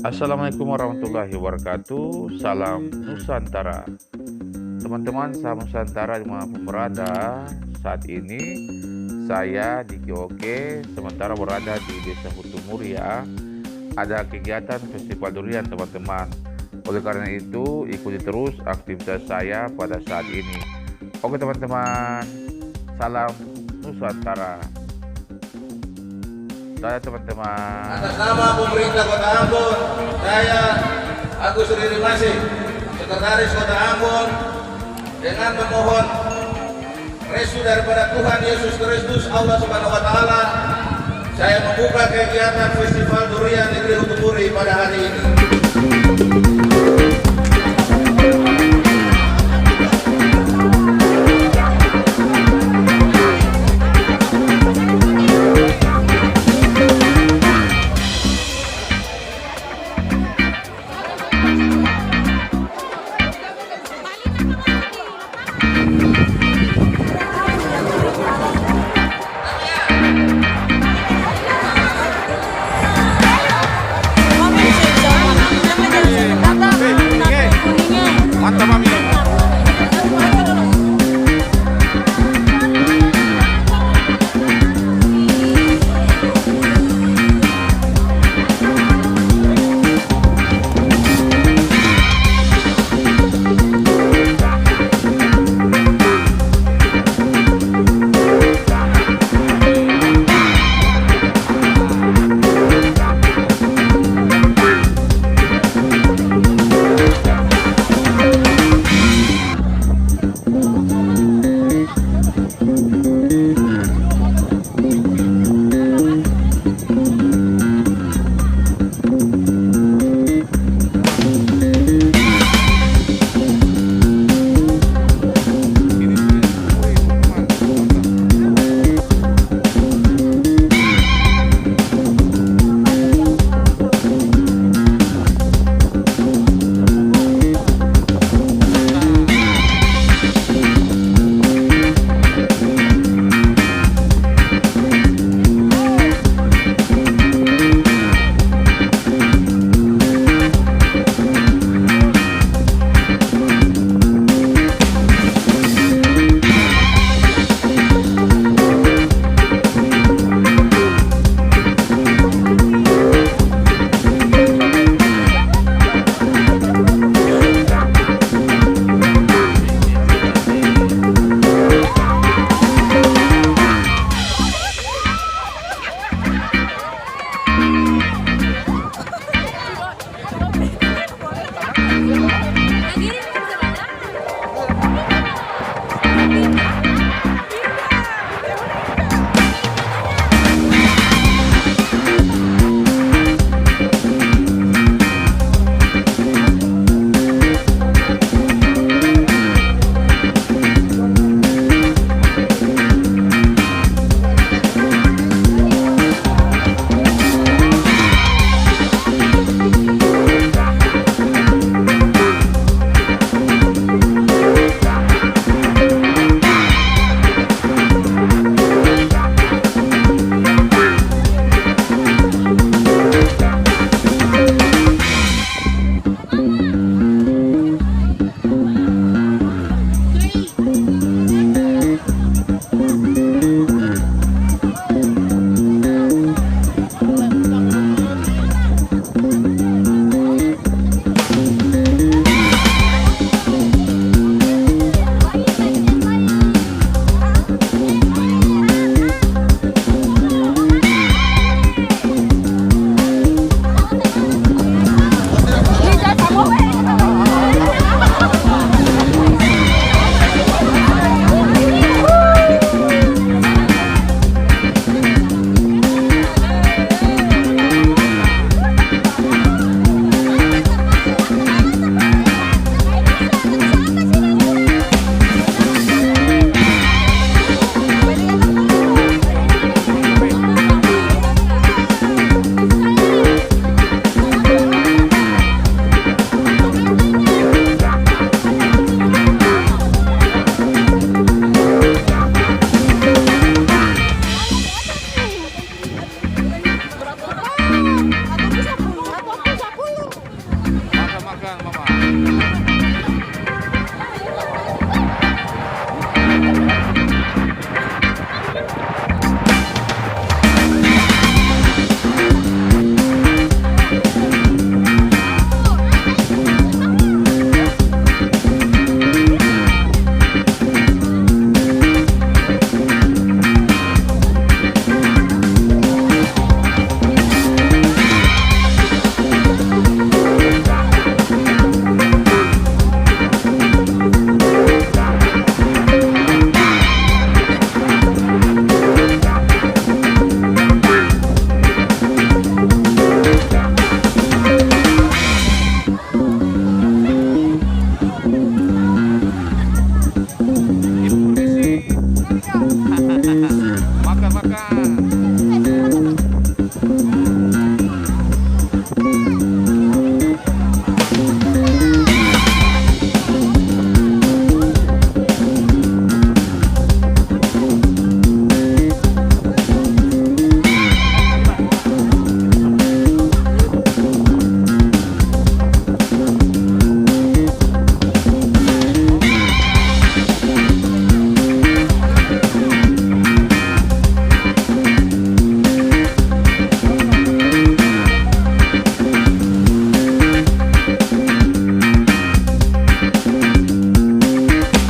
Assalamualaikum warahmatullahi wabarakatuh. Salam Nusantara. Teman-teman sahabat Nusantara dimanapun berada, saat ini saya Diki Oke sementara berada di Desa Hutu Muria. Ada kegiatan festival durian teman-teman. Oleh karena itu ikuti terus aktivitas saya pada saat ini. Oke teman-teman, salam Nusantara. Saya teman-teman. Atas nama pemerintah Kota Ambon, saya Agus Riri Masih, Sekretaris Kota Ambon, dengan memohon restu daripada Tuhan Yesus Kristus Allah Subhanahu Wa Taala, saya membuka kegiatan Festival Durian Negeri Hutumuri pada hari ini. silakan Mama.